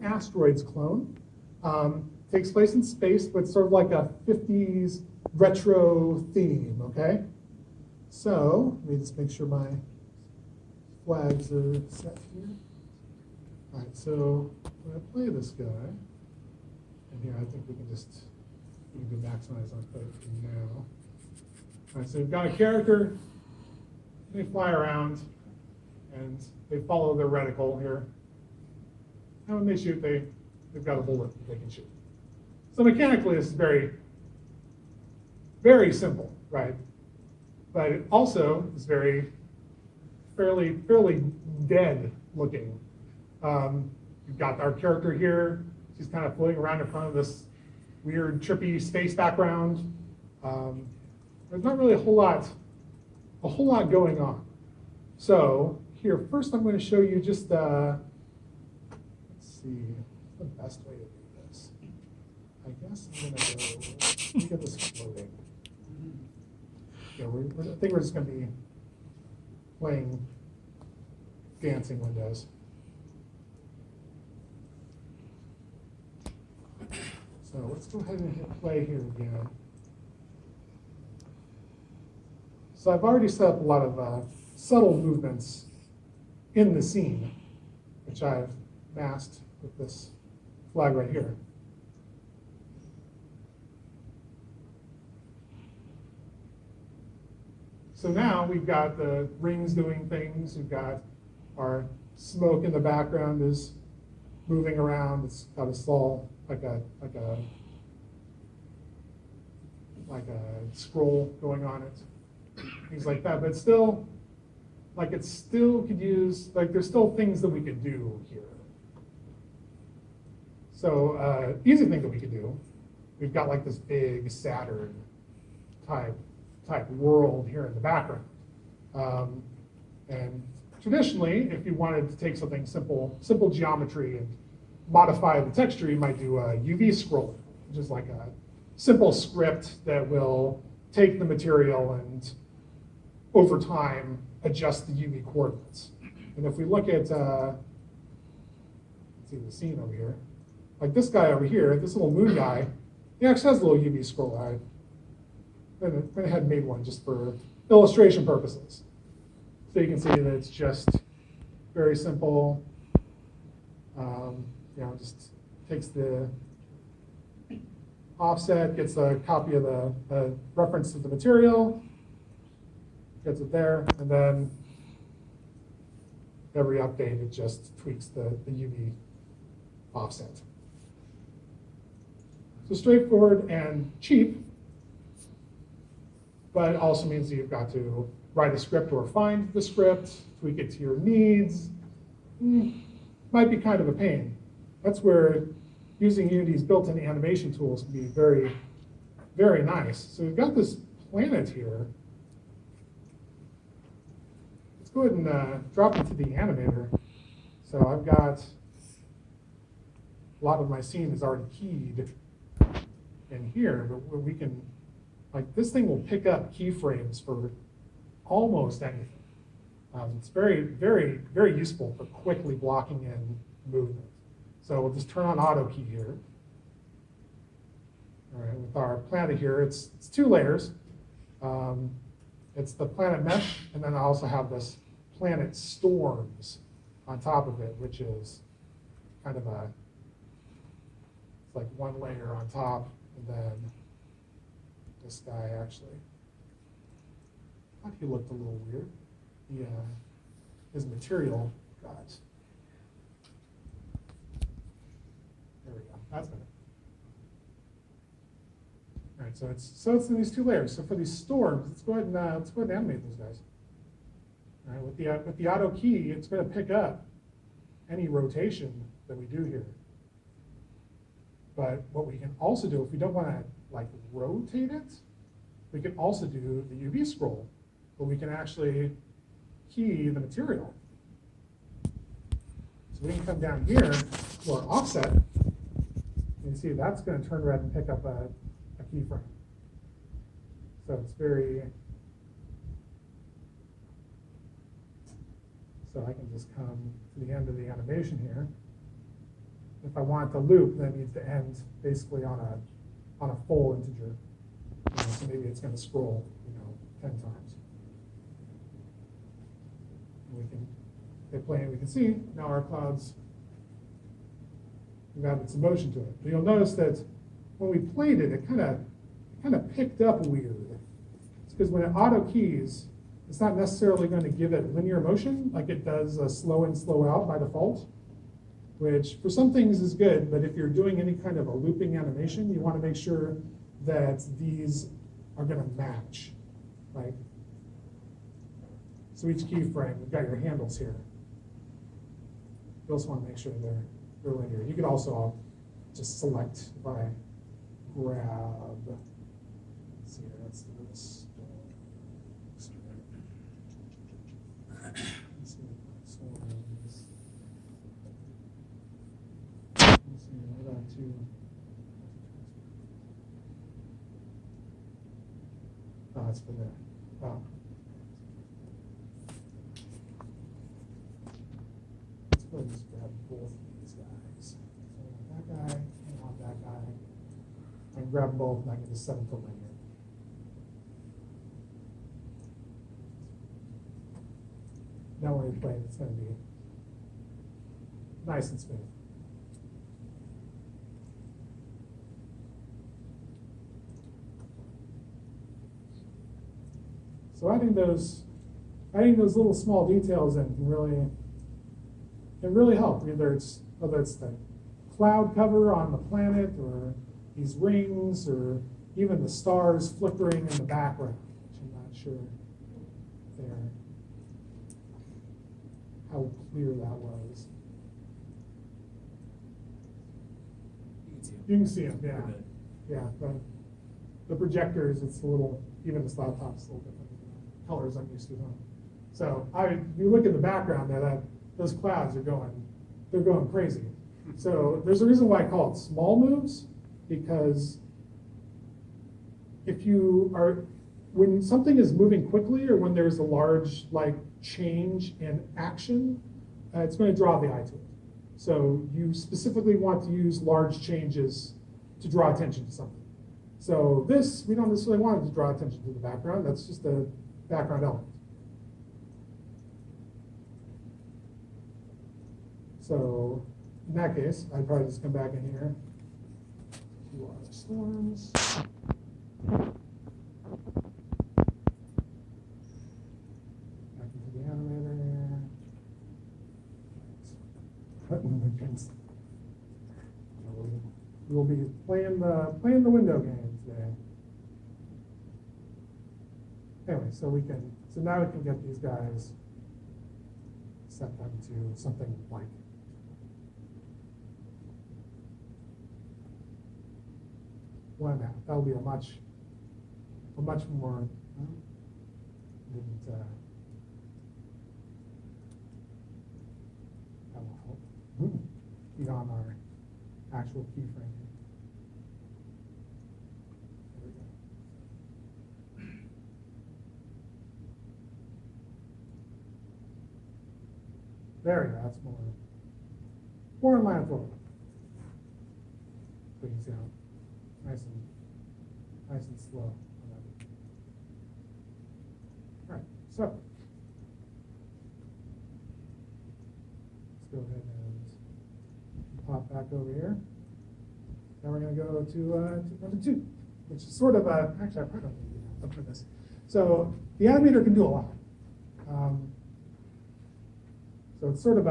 an asteroids clone. Takes place in space, but sort of like a 50s retro theme, okay? So, let me just make sure my flags are set here. All right, so when I play this guy, and here I think we can maximize on play for now. All right, so we've got a character, they fly around, and they follow their reticle here. And when they shoot, they've got a bullet that they can shoot. So mechanically, this is very, very simple, right? But it also is fairly dead looking. You've got our character here. She's kind of floating around in front of this weird, trippy space background. There's not really a whole lot going on. So here, first I'm going to show you just, let's see, what's the best way to do this? I guess I'm going to go, let me get this floating. Yeah, I think we're just going to be playing dancing windows. So let's go ahead and hit play here again. So I've already set up a lot of subtle movements in the scene, which I've masked with this flag right here. So now we've got the rings doing things. We've got our smoke in the background is moving around. It's got a small like a scroll going on it, things like that. But still, it still could use there's still things that we could do here. So easy thing that we could do. We've got like this big Saturn type world here in the background. And traditionally, if you wanted to take something simple geometry and modify the texture, you might do a UV scrolling, which is like a simple script that will take the material and over time adjust the UV coordinates. And if we look at, let's see the scene over here, like this guy over here, this little moon guy, he actually has a little UV scroll. I went ahead and made one just for illustration purposes. So you can see that it's just very simple. Just takes the offset, gets a copy of the reference to the material, gets it there, and then every update, it just tweaks the UV offset. So straightforward and cheap, but it also means that you've got to write a script or find the script, tweak it to your needs. Might be kind of a pain. That's where using Unity's built-in animation tools can be very, very nice. So we've got this planet here. Let's go ahead and drop into the animator. So I've got a lot of my scene is already keyed in here, but we can, this thing will pick up keyframes for almost anything. It's very, very, very useful for quickly blocking in movement. So we'll just turn on auto key here. All right, with our planet here, it's 2 layers. It's the planet mesh, and then I also have this planet storms on top of it, which is kind of it's like 1 layer on top, and then this guy actually, I thought he looked a little weird. His material got, there we go, that's better. All right, so it's in these 2 layers. So for these storms, let's go ahead and animate those guys. All right, with the auto key, it's going to pick up any rotation that we do here. But what we can also do, if we don't want to rotate it, we can also do the UV scroll, but we can actually key the material. So we can come down here to our offset, and you see that's going to turn red and pick up a keyframe. So it's so I can just come to the end of the animation here, If I want it to loop, then it needs to end basically on a full integer. So maybe it's going to scroll, 10 times. And we can hit play, and we can see now our clouds. We've added some motion to it. But you'll notice that when we played it, it kind of picked up weird. It's because when it auto keys, it's not necessarily going to give it linear motion like it does a slow in, slow out by default, which for some things is good, but if you're doing any kind of a looping animation, you want to make sure that these are going to match, right? So each keyframe, you've got your handles here. You also want to make sure they're linear. You could also just select if I grab, let's see here, let's do this. Let's see what about two. Oh, that's for there. Oh. Let's go ahead and just grab both of these guys. So I want that guy, and I want that guy. I can grab them both, and I can just set them to linear. Now when you're playing, it's going to be nice and smooth. So adding those little small details in can really help. Whether it's the cloud cover on the planet, or these rings, or even the stars flickering in the background, which I'm not sure how clear that was. You can see them, yeah. Yeah, the projectors, it's a little, even this laptop's a little different colors I'm used to. So you look at the background there, those clouds they're going crazy. So there's a reason why I call it small moves, because when something is moving quickly, or when there's a large change in action, it's going to draw the eye to it. So you specifically want to use large changes to draw attention to something. So this, we don't necessarily want it to draw attention to the background. That's just a background element. So in that case, I'd probably just come back in here to our storms. We'll be playing the window game today. Anyway, so now we can get these guys, set them to something like 1.5. That'll be a much more. That will help beyond our actual keyframe. There we go. There we go. That's more in line with what. So you can see how nice and slow. All right. So let's go ahead and pop back over here. Now we're going to go to number 2, which is sort of actually I probably don't need to do this. So the animator can do a lot. So it's sort of